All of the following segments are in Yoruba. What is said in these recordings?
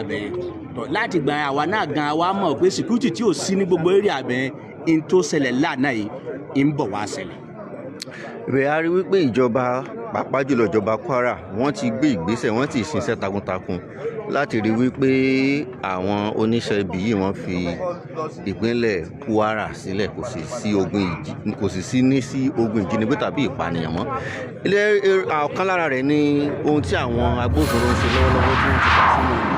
abẹ́ láti gba àwa náà gan wa mọ̀ pé security tí ò sí ní gbogbo area abẹ́ in tó ṣẹlẹ̀ lánàá yìí ń bọ̀ wá ṣẹlẹ̀. Bẹ́ẹ̀ a rí wípé ìjọba pàápàá jùlọ ìjọba Kwara wọ́n ti gbé ìgbésẹ̀, wọ́n ti ṣiṣẹ́ takuntakun láti rí wípé àwọn oníṣẹ́ ibi yìí wọ́n fi ìpínlẹ̀ Kwara sílẹ̀, kò sì sí ogun ìjínigbé tàbí ìpànìyàn mọ́. Ọ̀kan lára rẹ̀ ni ohun tí àwọn agbófinró ń ṣe lọ́wọ́lọ́wọ́ tí wọ́n ti kà sínú ìlú.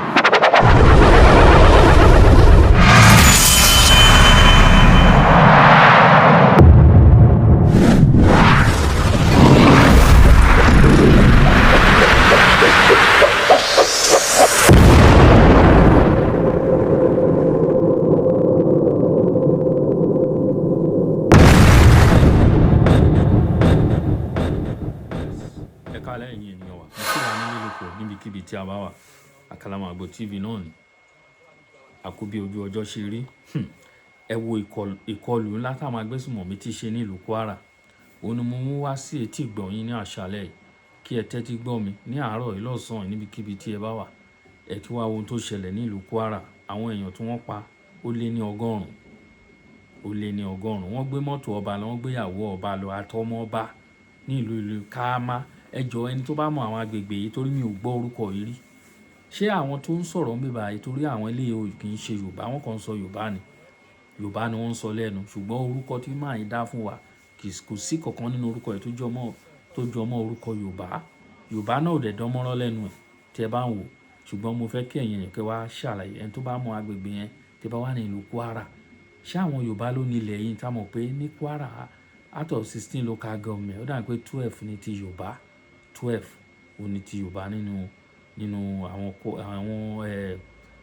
níbikíbi tí a bá wà, Àkàlàmàgbò TV náà ni àkóbí ojú ọjọ́ ṣe rí. Ẹ wo ìkọlù ńlá táwọn agbésùnmọ̀mí ti ṣe ní ìlú Kwara. Òun ni mo mú wá sí etí ìgbọ́ yín ní àṣálẹ́ yìí kí ẹ tẹ́tí gbọ́ mi ní àárọ̀ yìí lọ́sàn-án níbikíbi tí ẹ bá wà. Ẹ tún wá ohun tó ṣẹlẹ̀ ní ìlú Kwara. Àwọn èèyàn tí wọ́n pa ó lé ní 100. Wọ́n gbé mọ́tò ọba lọ, wọ́n gbé ìyàwó ọba lọ, àtọmọ ọba ní ìlú Káámá. Ẹ jọ̀ọ́ ẹni tó bá mọ àwọn agbègbè yìí, torí mi ò gbọ́ orúkọ yìí rí. Ṣé àwọn tó ń sọ̀rọ̀ ń bíbá yìí torí àwọn eléyìí kì í ṣe Yorùbá, wọ́n kàn ń sọ Yorùbá ni. Yorùbá ni wọ́n ń sọ lẹ́nu, ṣùgbọ́n orúkọ tí màá yìí dá fún wa kò sí kankan nínú orúkọ yìí tó jọ mọ́ orúkọ Yorùbá. Yorùbá náà ò dẹ̀ dánmọ́rán lẹ́nu ẹ̀ tí ẹ bá ń wò. Ṣùgbọ́n mo fẹ́ kí ẹ̀yin yẹn kẹ́ wá ṣàlàyé ẹni tó bá mọ agbègbè yẹn tí ẹ bá wà ní ìlú Kwara. Ṣé àwọn Yorùbá ló ní ilẹ̀ yìí tá mọ̀ pé ní Kwara out of 16 local government ó dà pé 12 ní ti Yorùbá, 12 ó ní ti Yorùbá nínú àwọn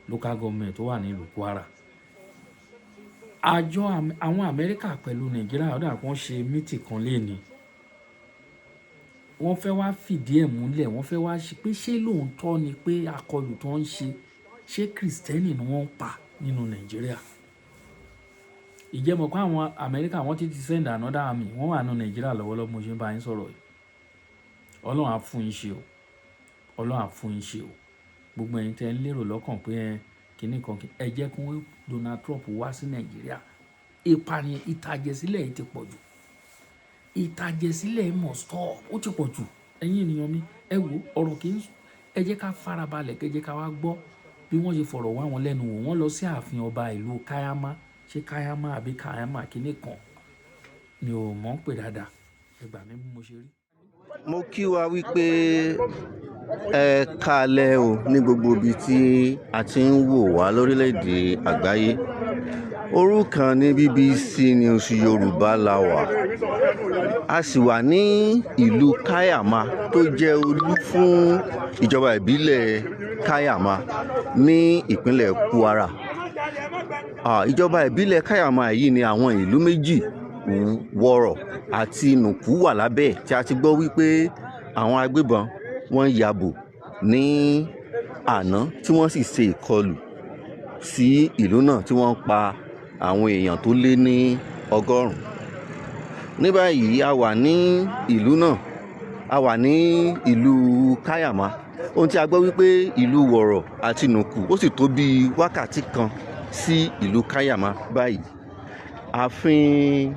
local government tó wà ní ìlú Kwara. Àwọn Amẹ́ríkà pẹ̀lú Nàìjíríà ó dà pé wọ́n ṣe mítì kan léni. Wọ́n fẹ́ wá fìdí ẹ̀ múlẹ̀, wọ́n fẹ́ wá ṣe pé ṣé lóòótọ́ ni pé àkọlù tó ń ṣe Kristẹni ni wọ́n ń pa nínú Nàìjíríà. Ìjẹ́mọ̀ pé àwọn Amẹ́ríkà wọ́n ti send another army, wọ́n wà ní Nàìjíríà lọ́wọ́lọ́wọ́ mo ṣe ń bá yín sọ̀rọ̀ yìí. Ọlọ́run á fún yín ṣe o. Ọlọ́run á fún yín ṣe o. Gbogbo ẹ̀yin tẹ́ ń lérò lọ́kàn pé kíní kan ẹ jẹ́ kí Donald Trump wá sí Nàìjíríà. Ìpànìyàn ìtàjẹ̀sílẹ̀ yìí ti pọ̀ jù. Ìtàjẹ̀sílẹ̀ must stop, ó ti pọ̀ jù. Ẹ̀yin ènìyàn mi, ẹ wo ọ̀rọ̀ kì í ẹ jẹ́ ká farabalẹ̀, kẹ́ jẹ́ ká wá gbọ́ bí wọ́n ṣe fọ̀rọ̀ wá wọn lẹ́nu wò. Wọ́n lọ sí ààfin ọba ìlú Kayama, ṣé Kayama àbí Kayama kíní kan ni ò mọ̀ ń pè dáadáa. Ẹ gbà mí bí mo ṣe rí. Mo kí wa wípé ẹ káalẹ́ o ní gbogbo ibi tí a ti ń wò wá lórílẹ̀‐èdè àgbáyé. Orúkọ ní BBC News Yorùbá la wà. A sì wà ní ìlú Kayama tó jẹ́ olú fún ìjọba ìbílẹ̀ Kayama ní ìpínlẹ̀ Kwara. Ìjọba ìbílẹ̀ Kayama yìí ni àwọn ìlú méjì Wọ̀rọ̀ àti Nùkú wà lábẹ́ tí a ti gbọ́ wípé àwọn agbébọn wọ́n yabò ní àná tí wọ́n sì ṣe ìkọlù sí ìlú náà tí wọ́n pa àwọn èèyàn tó lé ní 100. Ní báyìí a wà ní ìlú náà, a wà ní ìlú Kayama. Ohun tí a gbọ́ wípé ìlú Wọ̀rọ̀ àti Nùkú ó sì tó bí wákàtí kan sí ìlú Kayama báyìí. Ààfin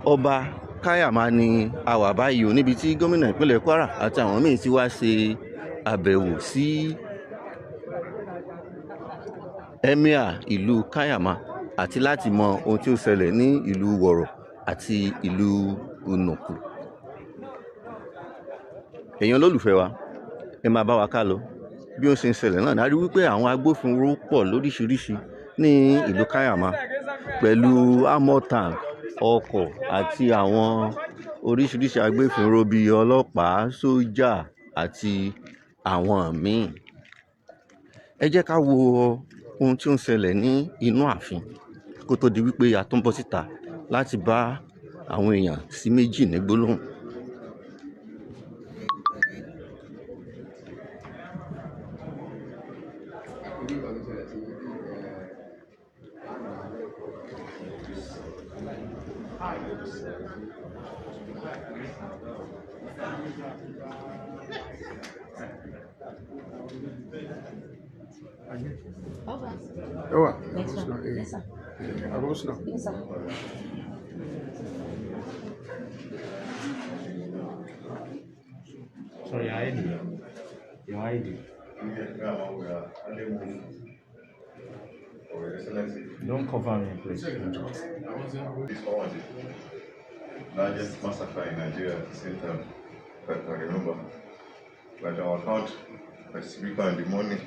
ọba Kayama ni a wà báyìí o, níbi tí gómìnà ìpínlẹ̀ Kwara àti àwọn míì ti wá ṣe àbẹ̀wò sí Emir ìlú Kayama àti láti mọ ohun tí ó ṣẹlẹ̀ ní ìlú Wọ̀rọ̀ àti ìlú Nùkú. Èèyàn olólùfẹ́ wa, ẹ máa bá wa ká lọ bí ó ṣe ń ṣẹlẹ̀ náà. A rí wípé àwọn agbófinró pọ̀ lóríṣiríṣi ní ìlú Kayama pẹ̀lú armor tank, ọkọ̀ àti àwọn oríṣiríṣi agbófinró bíi ọlọ́pàá, sójà àti àwọn míì. Ẹ jẹ́ ká wo ohun tí ó ń ṣẹlẹ̀ ní inú ààfin kó tó di wípé a tún bọ́ síta láti bá àwọn èèyàn sí méjì ní gbólóhùn. Over. Next one. Yes, sir. Abos now. Yes, sir. Sorry, ID. Your ID. Don't cover me, please. This one was the largest massacre in Nigeria at the same time, if I can remember. By our count, by 3 in the morning,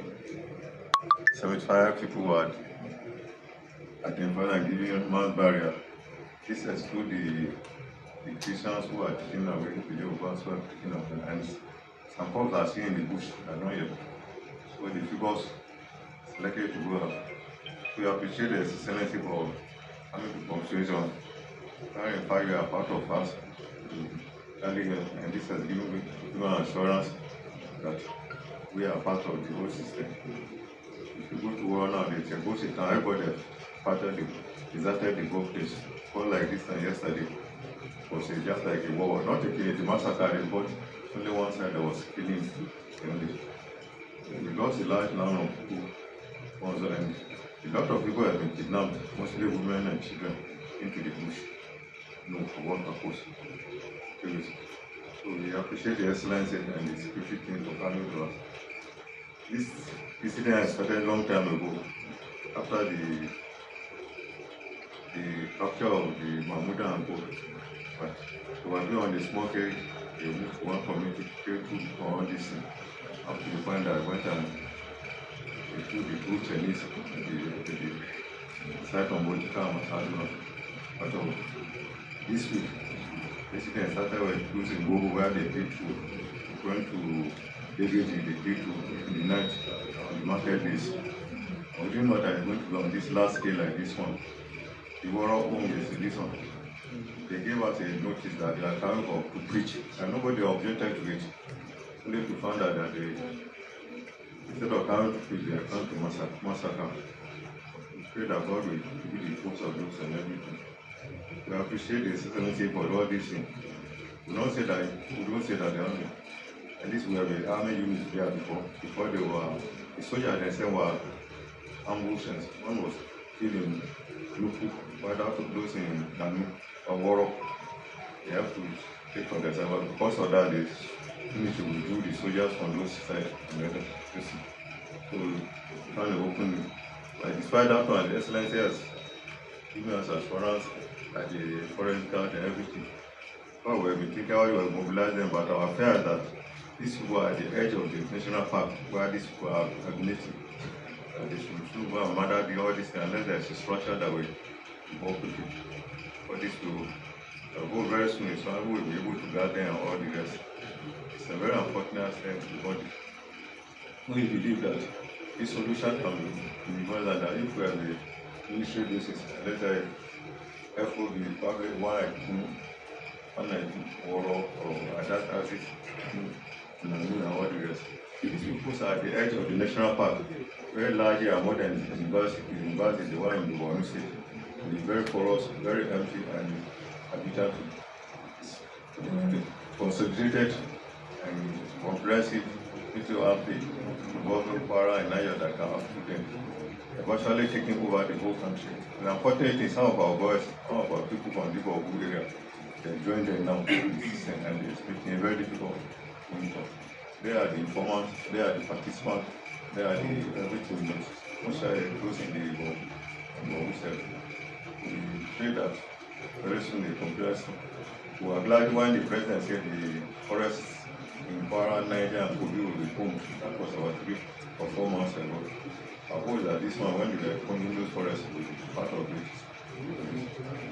75 people were identified and given mass barrier. This excludes the Christians who are taking away, the Jehovah's who are taking away, and some folks are still in the bush, are not yet. So the figures is likely to go up. We appreciate the Excellency for having the conversation. In fact, you are part of us earlier, and this has given assurance that we are part of the whole system. If you go to war now, there's a ghost in town, everybody deserted the whole place. All like this and yesterday was just like a war, not a killing, the massacre, but only one side that was killing only. We lost a large number of people also, and a lot of people have been kidnapped, mostly women and children, into the bush. No, for what purpose? So we appreciate the Excellency and the security team for coming to us. This incident has started a long time ago, after the capture of the Mahmuda and Port. But they were doing on the small cage, they moved to one community, carried food for all this thing. After the point that went and they took the two Chinese to the site on Botica and Masaduna. But this week, basically started with using Gogo where they did to went to Degeti, they did to in the night on the market days. We didn't know that it's going to be on this large scale like this one. The Wara home is this one. They gave us a notice that they are coming to preach, and nobody objected to it. Only to find out that they, instead of coming to preach, they are coming to massacre. We pray that God will give the force of those and everything. We appreciate the Excellency for all these things. We don't say that the army, at least we have the army units there before they were, the soldiers themselves were ambushed, and one was killed in Luku, right out of those in Danu or Woro. They have to take for themselves, but because of that, they need to withdraw the soldiers from those sides and the other places. So we trying to open it. But despite that one, the Excellency has given us assurance that the forest guard and everything. Well, we have been thinking how we will mobilize them, but our fear is that these people are at the edge of the national park where these people are native. They should go and murder all this unless there is a structure that will involve people. For this to go very soon, so we will be able to guard them and all the rest. It's a very unfortunate step to the body. We believe that this solution can be universal, and that if we have a military basis, let's say FOB, probably one or that axis, and all the rest. These people are at the edge of the national park, very large and modern university. The university is the one in the Borno State. It is very porous, very empty, and habitat consolidated and comprehensive into Africa, involving Kwara and Niger that can affect them. They've actually taken over the whole country. And unfortunately, some of our boys, some of our people from the Bogu area, they joined them now, and it's making a very difficult monitor. They are the informants, they are the participants, they are the everything that most are those in the Bogu self. We pray that very soon the comparison. We are glad when the president said the forests in Kwara, Niger, and Kogi will be home. That was about 3 or 4 months ago. I hope that this one, when they are coming, those forests will be part of it.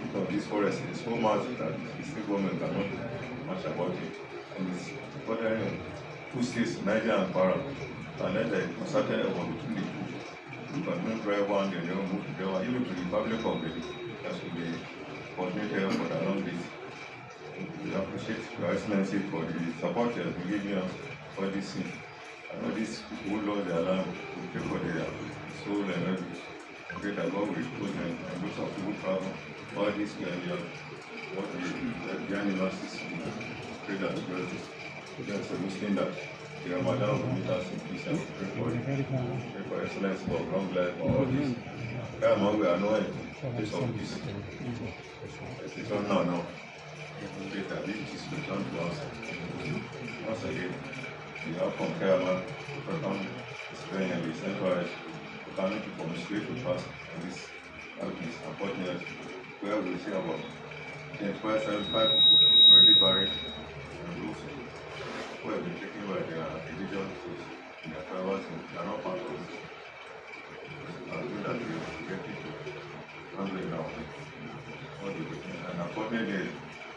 Because this forest is so much that the state government cannot do much about it. And it's bordering 2 states, Niger and Kwara. And then they consulted about between the two. You can move drive one, then they will move together, even to the Republic of Benin. That should be coordinated for the long days. We appreciate Your Excellency for the support you have been giving us for this thing. I know these people who lost their land will pay for their soul and everything. Pray that God will put them and those of people travel all this year what the animals is. Pray that God is a Muslim that the Ramadan will meet us in peace and pray for excellence, for long life, for all this. We are knowing place of peace. It's returned now. Pray that this is returned to us. Once again, we have from Kayama to come Spain and we centralized the coming to from straight to pass and this is unfortunate where we see about 25 already buried and those who have been taken by their religion in their travels and they are not part of it. I think that we get people handling now. And unfortunately,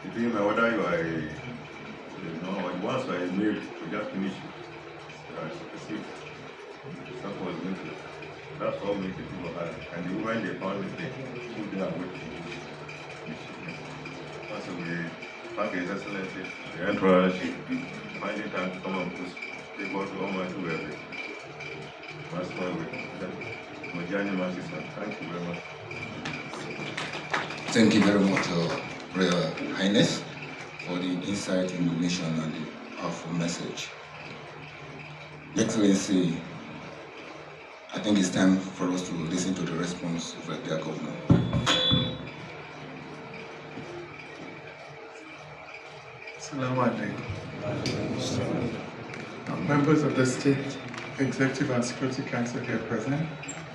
it doesn't matter whether you are once you are married, you just finish it. That was mental. That's all we can do about it. And the women they found it, they put their weight to that's why we thank His Excellency, the Emperor, finding time to come and push people to Almighty wherever. That's why we Mojani Manchester. Thank you very much. Thank you very much, Royal Highness, for the insight, illumination, and the powerful message. Excellency, I think it's time for us to listen to the response of their governor. Assalamu alaikum. Members of the State Executive and Security Council here present,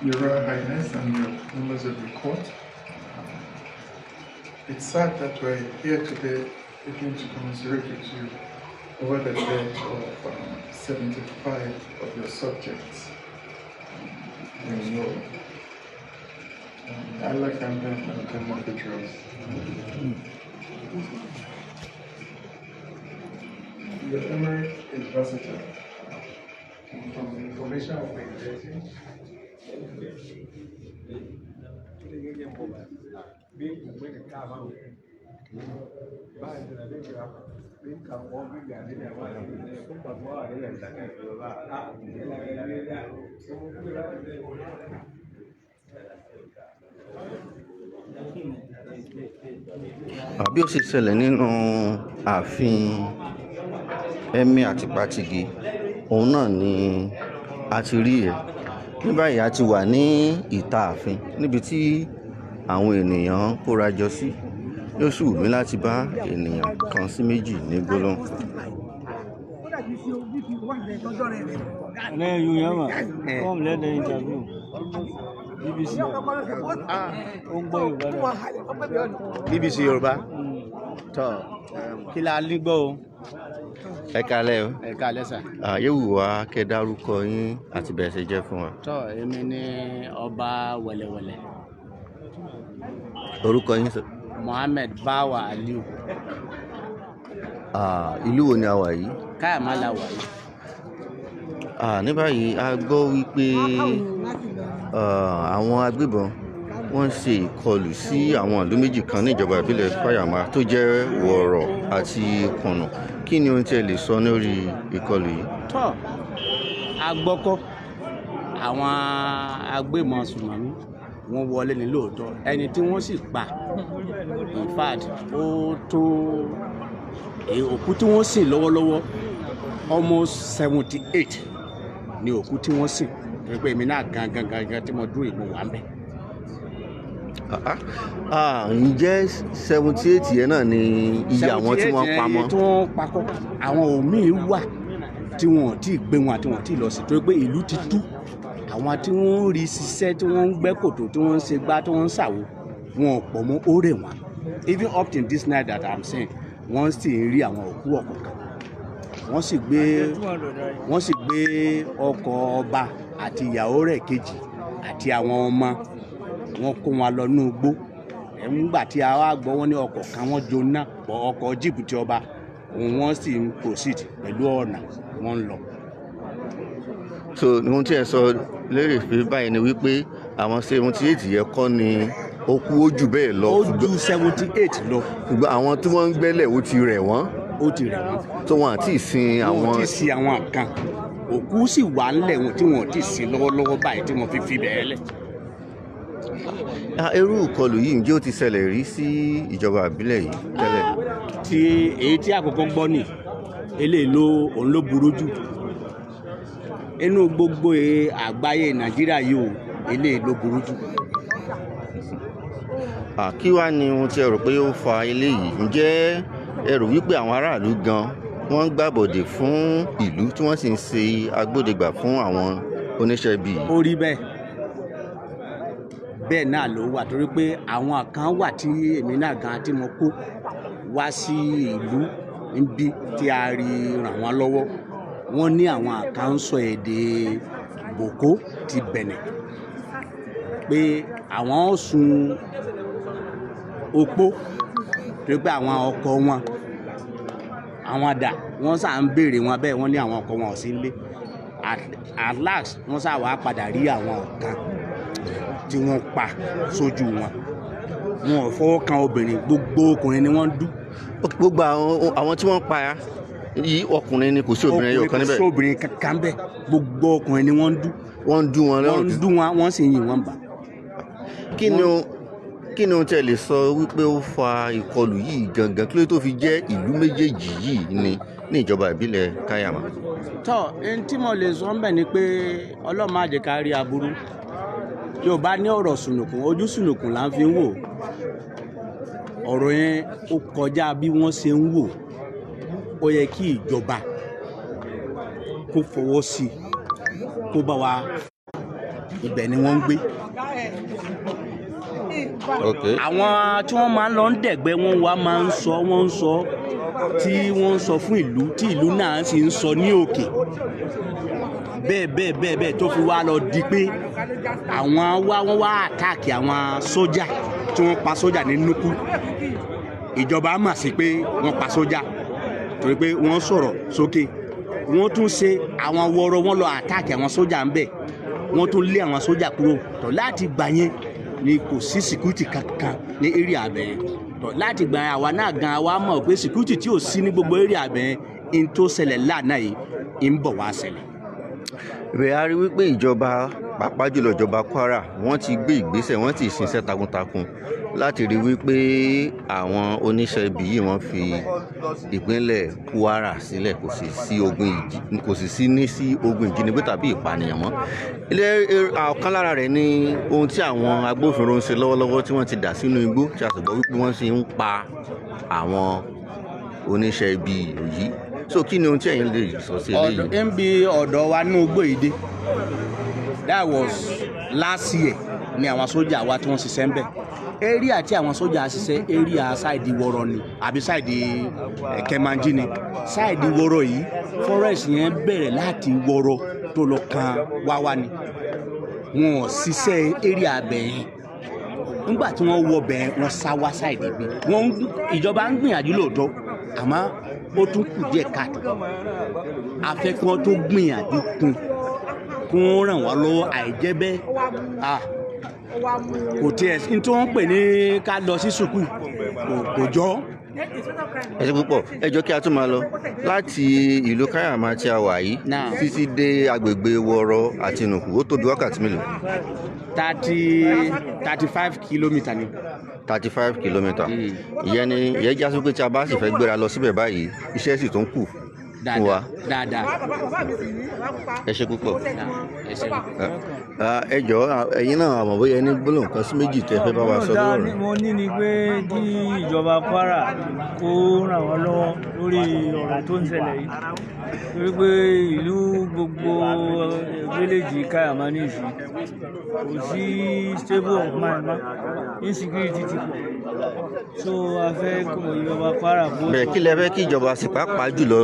Your Royal Highness and your members of the court. It's sad that we're here today again to commiserate with you over the death of 75 of your subjects in Europe. Allah can help and can help the trust. The emirate is versatile. From the information of the agency, bí ó ṣe ṣẹlẹ̀ nínú ààfin Emir àti Patigi òun náà ni a ti rí ẹ̀. Ní báyìí a ti wà ní ìta ààfin níbi tí àwọn ènìyàn kóra jọ sí. Yóò sì wù mí láti bá ènìyàn kan sí méjì ní gbólóhùn. BBC Yorùbá tọ kí la ní gbọ́ o. Ẹ kálẹ́ o. Ẹ kálẹ́ sà. Yóò wù wá kẹ́ dárúkọ yín àti bẹ́ẹ̀ ṣe jẹ́ fún wa. Tọ èmi ni ọba wẹ̀lẹ̀wẹ̀lẹ̀. Orúkọ yín sọ. Mohammed Bawa Aliu. Ìlú wo ni a wà yìí? Káyàmá la wà yìí. Ní báyìí a gbọ́ wípé àwọn agbébọn wọ́n ṣe ìkọlù sí àwọn ìlú méjì kan ní ìjọba ìbílẹ̀ Fáyàmá tó jẹ́ Wọ̀rọ̀ àti Kùnnù. Kí ni ohun tí ẹ lè sọ lórí ìkọlù yìí? Tọ́ agbọ́kọ́ àwọn agbébọn sùnmọ̀mí wọ́n wọlé ní lóòótọ́ ẹni tí wọ́n sì pa in fact ó tó òkú tí wọ́n sìn lọ́wọ́lọ́wọ́ almost 78 ni òkú tí wọ́n sìn pé èmi náà gangan tí mo dúró ìbò wà ń bẹ̀. Ǹjẹ́ 78 yẹn náà ni iye àwọn tí wọ́n pa mọ́? 78 tí wọ́n pakọ́ àwọn òmíì wà tí wọ́n ti gbé wọn àti wọ́n ti lọ sí torí pé ìlú ti tú. Àwọn tí wọ́n ń rí ṣiṣẹ́ tí wọ́n ń gbẹ́ kòtò tí wọ́n ń ṣe gbá tí wọ́n ń ṣàwo wọn pọ̀ mọ́ ó rẹ̀ wọ́n. Even up till this night that I'm saying wọ́n sì ń rí àwọn òkú ọ̀kọ̀ọ̀kan. Wọ́n sì gbé ọkọ̀ ọba àti ìyàwó rẹ̀ kejì àti àwọn ọmọ wọn kó wọn lọ ní igbó. Nígbà tí a wá gbọ́ wọn ní ọkọ̀ kan wọ́n jóná bọ̀ ọkọ̀ jíìpù ti ọba wọ́n sì ń proceed pẹ̀lú ọ̀nà wọ́n ń lọ. So ohun tí ẹ sọ lérè pé báyìí ni wípé àwọn 78 yẹn kọ́ ni ó kú ó jù bẹ́ẹ̀ lọ. Ó ju 78 lọ. Ṣùgbọ́n àwọn tí wọ́n ń gbẹ́lẹ̀ ó ti rẹ̀ wọ́n. Ó ti rẹ̀ wọ́n. tó wọn àti ìsìn àwọn. wọn ti sin àwọn kan òkú sì wà ńlẹ̀ wọn tí wọn ti sin lọ́wọ́lọ́wọ́ báyìí tí wọ́n fi bẹ́ẹ̀ lẹ̀. Irú ìkọlù yìí ǹjẹ́ ó ti ṣẹlẹ̀ rí sí ìjọba ìbílẹ̀ yìí tẹ́lẹ̀? Ti èyí tí àkọ́kọ́ gbọ́ ni eléyìí òun ló burú jù inú gbogbo àgbáyé Nàìjíríà yìí o eléyìí ló burú jù. Kí wá ni ohun tí ẹ rò pé ó fa eléyìí? Ǹjẹ́ ẹ rò wípé àwọn aráàlú gan wọ́n ń gbàbọ̀dè fún ìlú tí wọ́n sì ń ṣe agbódegbà fún àwọn oníṣẹ́ ibi yìí? Ó rí bẹ́ẹ̀ náà ló wà, torí pé àwọn kan wà tí èmi náà gan tí mo kó wá sí ìlú níbi tí a rí ràn wọ́n lọ́wọ́. Wọ́n ní àwọn kan ń sọ èdè Bòkó ti Bẹ̀nẹ̀ pé àwọn ó sun opó torí pé àwọn ọkọ wọn àwọn dà wọ́n sá ń béèrè wọn bẹ́ẹ̀, wọ́n ní àwọn ọkọ wọn ò sí nílé. At last wọ́n sá wàá padà rí àwọn kan tí wọ́n pa sójú wọn. Wọn ò fọwọ́ kan obìnrin, gbogbo ọkùnrin ni wọ́n dú. Gbogbo àwọn tí wọ́n pa yìí ọkùnrin ni, kò sí obìnrin ẹyọ kan níbẹ̀? Kò sí obìnrin kankan bẹ́ẹ̀, gbogbo ọkùnrin ni wọ́n dú. Wọ́n dú wọn lọ́rùn? Wọ́n dú wọn, wọ́n sì yìn wọ́n bà. Kí ni ohun tí ẹ lè sọ wípé ó fa ìkọlù yìí gangan, kí ló tó fi jẹ́ ìlú méjèèjì yìí ní ìjọba ìbílẹ̀ Kayama? Ẹni tí mo lè sọ ń bẹ̀ ni pé Ọlọ́run má jẹ́ ká rí aburú. Yorùbá ní ọ̀rọ̀ sùnùkùn, ojú sùnùkùn là ń fi wò. Ọ̀rọ̀ yẹn ó kọjá bí wọ́n ṣe ń wò. Ó yẹ kí ìjọba kó fọwọ́ sí kó bá wa, ibẹ̀ ni wọ́n ń gbé. Àwọn tí wọ́n máa ń lọ ń dẹ̀gbẹ́ wọn wá máa ń sọ tí wọ́n ń sọ fún ìlú tí ìlú náà sì ń sọ ní òkè. Bẹ́ẹ̀ tó fi wá lọ di pé wọ́n wá àtáàkì àwọn sójà tí wọ́n pa sójà ní Nuku. Ìjọba mà sí pé wọ́n pa sójà torí pé wọ́n sọ̀rọ̀ sókè. Wọ́n tún ṣe àwọn wọ́rọ̀, wọ́n lọ àtáàkì àwọn sójà ń bẹ̀. Wọ́n tún lé àwọn sójà kúrò. Láti gbà yẹn ni kò sí security kankan ní area abẹ́yẹn. Láti gbà yẹn àwa náà gan wa mọ̀ pé security tí ò sí ní gbogbo area abẹ́yẹn in tó ṣẹlẹ̀ lánàá yìí ń bọ̀ wá ṣẹlẹ̀. Bẹ́ẹ̀ a rí wípé ìjọba, pàápàá jùlọ ìjọba Kwara, wọ́n ti gbé ìgbésẹ̀, wọ́n ti ṣiṣẹ́ takuntakun láti rí wípé àwọn oníṣẹ́ ibi yìí wọ́n fi ìpínlẹ̀ Kwara sílẹ̀, kò sì sí ogun ìjínigbé tàbí ìpànìyàn mọ́. Ọ̀kan lára rẹ̀ ni ohun tí àwọn agbófinró ń ṣe lọ́wọ́lọ́wọ́ tí wọ́n ti dà sínú igbó, tí a sì gbọ́ wípé wọ́n sì ń pa àwọn oníṣẹ́ ibi yìí. Kí ni ohun tí ẹ̀yin lè sọ sí eléyìí? MB ọ̀dọ̀ wa ní ogbó yìí dé, that was last year ni àwọn sójà wa tí wọ́n ṣiṣẹ́ ń bẹ̀. Area tí àwọn sójà ṣiṣẹ́ area ṣáìdì Wọ́rọ̀ ni àbí ṣáìdì Kẹmanjí ni. Ṣáìdì Wọ́rọ̀ yìí forest yẹn bẹ̀rẹ̀ láti Wọ́rọ̀ tó lọ kan Wáwá ni. Wọn ò ṣiṣẹ́ area bẹ̀yẹn. Nígbà tí wọ́n wọ bẹ̀yẹn wọ́n sá wá ṣáìdì bí. Ìjọba ń gbìyànjú lóòótọ́, àmọ́ ó tún kù díẹ̀ káàtó. Afẹ́ kí wọ́n tó gbìyànjú kún ràn wá lọ́wọ́, àìjẹ́ bẹ́ẹ̀ kò tiẹ̀ ní tí wọ́n ń pè ní ká lọ sí sùkúù kò jọ. Ẹ ṣé púpọ̀. Ẹ jọ̀ọ́ kí a tún máa lọ láti ìlú Kayama tí a wà yìí títí dé agbègbè Wọ́rọ̀ àti Nuku, ó tó bí wákàtí mélòó? 35 kìlómítà ni. 35 kìlómítà. Ìyẹn já sí pé tí a bá sì fẹ́ gbéra lọ síbẹ̀ báyìí, iṣẹ́ sì tún kù fún wa. Dáadáa. Ẹ ṣé púpọ̀. Ẹ jọ̀ọ́ ẹ̀yin náà àmọ́ bóyá ẹni gbólóhùn kan sí méjì tẹ́ fẹ́ bá wa sọ lórí ọ̀rọ̀. Mo ní ni pé kí ìjọba Kwara kó ràn wọ́n lọ́wọ́ lórí ọ̀rọ̀ tó ń ṣẹlẹ̀ yìí, torí pé ìlú gbogbo fíléèjì Kayama ní ìsìn kò sí stable of mind mọ́, insecurity ti pọ̀. A fẹ́ kó ìjọba Kwara bó. Bẹ́ẹ̀ kí lẹ fẹ́ kí ìjọba sì pàápàá jùlọ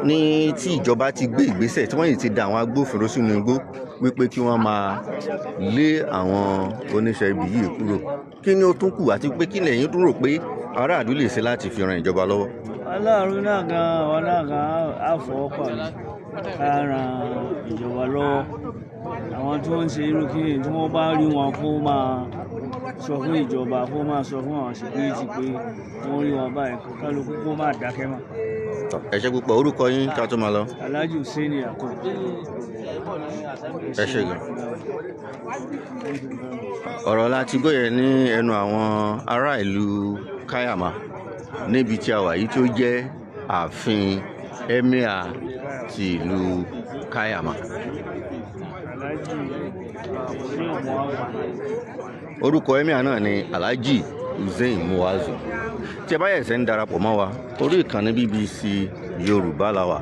ní tí ìjọba ti gbé ìgbésẹ̀ tí wọ́n yìí ti da àwọn agbófinró sínú igbó wípé kí wọ́n máa lé àwọn oníṣẹ́ ibi yìí kúrò, kí ni ó tún kù àti pé kí lẹ̀yin tún rò pé aráàlú lè ṣe láti fi ran ìjọba lọ́wọ́? Aláàrú náà gan àwọn náà gan á fọwọ́ pàmì ká ran ìjọba lọ́wọ́. Àwọn tí wọ́n ń ṣe irú kí tí wọ́n bá rí wọn kó máa sọ fún ìjọba, kó máa sọ fún àwọn security pé wọ́n rí wọn báyìí, kálukú kó máa dákẹ́ mọ́. Ẹ ṣé púpọ̀. Orúkọ yín ká tó máa lọ? Alhaji Hussein Yakub. Ẹ ṣé gan. Ọ̀rọ̀ láti gbọ́ yẹn ní ẹnu àwọn ará ìlú Kayama níbi tí a wà yìí tó jẹ́ ààfin Emir ti ìlú Kayama. Alhaji Hussein Muazu. Orúkọ emir náà ni Alhaji Hussein Muazu. Tí ẹ bá yẹ̀ ṣẹ̀ ń darapọ̀ mọ́ wa orí ìkànnì BBC Yorùbá la wà.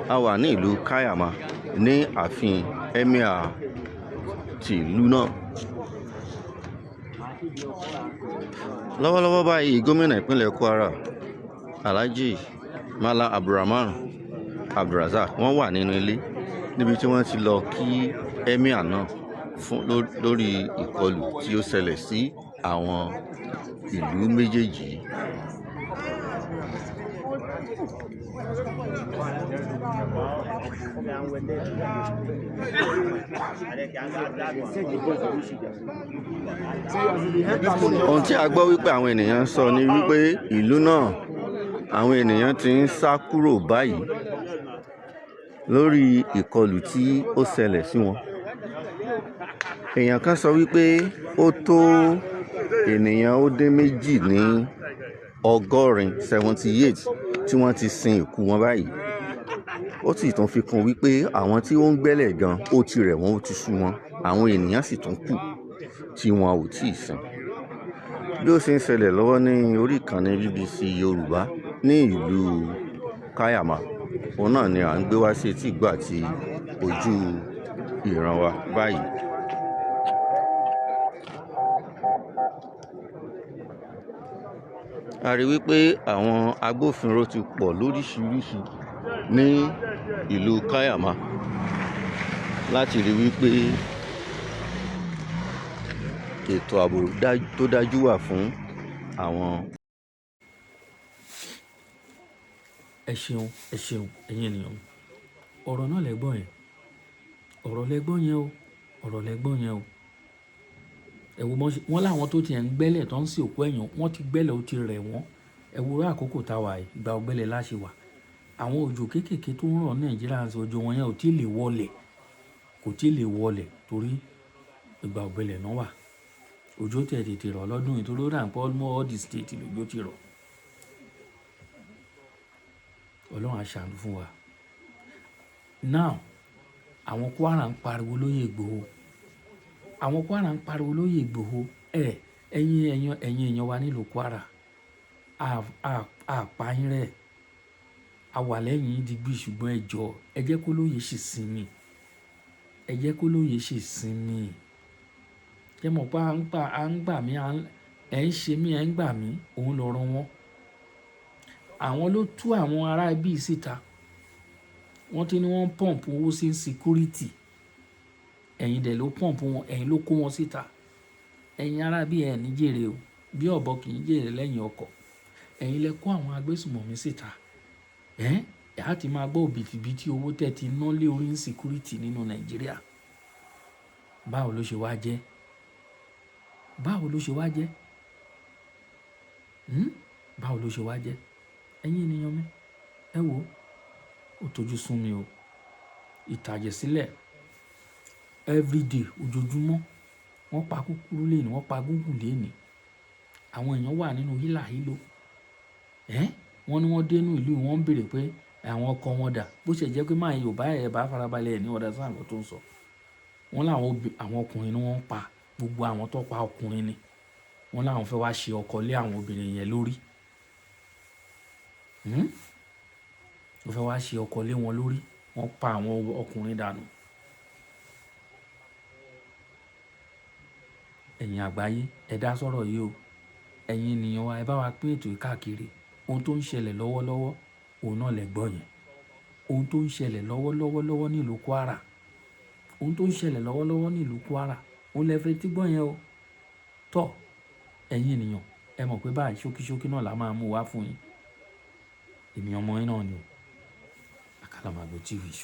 A wà ní ìlú Kayama ní ààfin emir ti ìlú náà. Lọ́wọ́lọ́wọ́ báyìí gómìnà ìpínlẹ̀ Kwara Alhaji Malam Abdulrahman Abdulrazak wọ́n wà nínú ilé níbi tí wọ́n ti lọ kí emir náà fún lórí ìkọlù tí ó ṣẹlẹ̀ sí àwọn ìlú méjèèjì. Ohun tí a gbọ́ wípé àwọn ènìyàn sọ ni wípé ìlú náà àwọn ènìyàn ti ń sá kúrò báyìí lórí ìkọlù tí ó ṣẹlẹ̀ sí wọn. Èèyàn kan sọ wípé ó tó ènìyàn ó dín méjì ní 78 tí wọ́n ti sin ìkú wọn báyìí. Ó sì tún fi kún wípé àwọn tí ó ń gbẹ́lẹ̀ gan ó ti rẹ̀ wọ́n ó ti sú wọn, àwọn ènìyàn sì tún kù tí wọn ò tíì sin. Bí ó ṣe ń ṣẹlẹ̀ lọ́wọ́ ní orí ìkànnì BBC Yorùbá ní ìlú Kayama, òun náà ni à ń gbé wá sí etí ìgbọ́ àti ojú ìran wa báyìí. A rí wípé àwọn agbófinró ti pọ̀ lóríṣiríṣi ní ìlú Kayama láti rí wípé ètò ààbò tó dájú wà fún àwọn. Ẹ ṣeun ẹ̀yin ènìyàn mi. Ọ̀rọ̀ náà lẹ́gbọ́n yẹn. Ọ̀rọ̀ lẹ́gbọ́n yẹn o. Ọ̀rọ̀ lẹ́gbọ́n yẹn o. Ẹ wo wọ́n láwọn tó ti ẹ̀ ń gbẹ́lẹ̀ tó ń sin òkú ẹ̀yàn wọ́n ti gbẹ́lẹ̀ ó ti rẹ̀ wọ́n. Ẹ wo àkókò táwa yìí ìgbà ọ̀gbẹ́lẹ̀ láṣẹ wà. Àwọn òjò kéékèèké tó ń rọ̀ Nàìjíríà ń sọ òjò wọn yẹn ò tí ì lè wọlẹ̀. Kò tí ì lè wọlẹ̀ torí ìgbà ọ̀gbẹ́lẹ̀ náà wà. Òjò tètè rọ̀ lọ́dún yìí torí ó rà ń pọ́ all the state lójó ti rọ̀. Ọlọ́run á ṣàánú fún wa. Now àwọn Kwara ń pariwo lóyè Ìgbòho. Àwọn Kwara ń pariwo lóyè Ìgbòho. Ẹ̀yin èèyàn wa nílùú Kwara. Àpáyín rẹ̀. A wà lẹ́yìn digbí ṣùgbọ́n ẹ jọ̀ọ́ ẹ jẹ́ kó lóye ṣì sinmi. Ẹ jẹ́ kó lóye ṣì sinmi. Ẹ mọ̀ pé à ń gbà mí ẹ̀ ń ṣe mí ẹ̀ ń gbà mí òun lọ́rọ̀ wọn. Àwọn ló tú àwọn ará ibi síta. Wọ́n ti ní wọ́n pọ̀mpù owó sí security. Ẹ̀yin dẹ̀ ló pọ̀mpù wọn, ẹ̀yin ló kó wọn síta. Ẹ̀yin ará bí ẹ̀ ní jèrè o. Bí ọ̀bọ kì í jèrè lẹ́yìn ọkọ̀. Ẹ̀yin lẹ kó àwọn agbésùmọ̀mí síta. Ẹ̀ á ti máa gbọ́ òbítíbitì owó tẹ́ ti ná lé orí security nínú Nàìjíríà. Báwo ló ṣe wá jẹ́? Báwo ló ṣe wá jẹ́? Báwo ló ṣe wá jẹ́? Ẹ̀yin ènìyàn mi, ẹ wo, ó tojú sún mi o. Ìtàjẹ̀sílẹ̀ everyday ojoojúmọ́. Wọ́n pa kúkúrú léèní, wọ́n pa gúngùn léèní. Àwọn èèyàn wà nínú hílàhílo. Wọ́n ní wọ́n dénú ìlú wọn ń béèrè pé àwọn ọkọ wọn dà. Bó ṣe jẹ́ pé máa Yorùbá ẹ̀ bá farabalẹ̀ ní ọ̀dà sáà tó ń sọ. Wọ́n láwọn ọkùnrin ni wọ́n pa. Gbogbo àwọn tó pa ọkùnrin ni. Wọ́n láwọn fẹ́ wá ṣe ọkọ lé àwọn obìnrin yẹn lórí. Wọ́n fẹ́ wá ṣe ọkọ lé wọn lórí. Wọ́n pa àwọn ọkùnrin dànù. Ẹ̀yin àgbáyé ẹ dá sọ̀rọ̀ yìí o. Ẹ̀yin ènìyàn wa ẹ bá wa pín ètò yìí káàkiri. Ohun tó ń ṣẹlẹ̀ lọ́wọ́lọ́wọ́ òun náà lẹ gbọ́ yẹn. Ohun tó ń ṣẹlẹ̀ lọ́wọ́lọ́wọ́ nílùú Kwara. Ohun tó ń ṣẹlẹ̀ lọ́wọ́lọ́wọ́ nílùú Kwara. Òun lẹ fẹ́ tí gbọ́ yẹn o. Tọ́ ẹ̀yin ènìyàn ẹ mọ̀ pé báyìí ṣókíṣókí náà la máa mú wá fún yín. Èmi ọmọ yín náà ni o. Àkàlàmàgbò TV.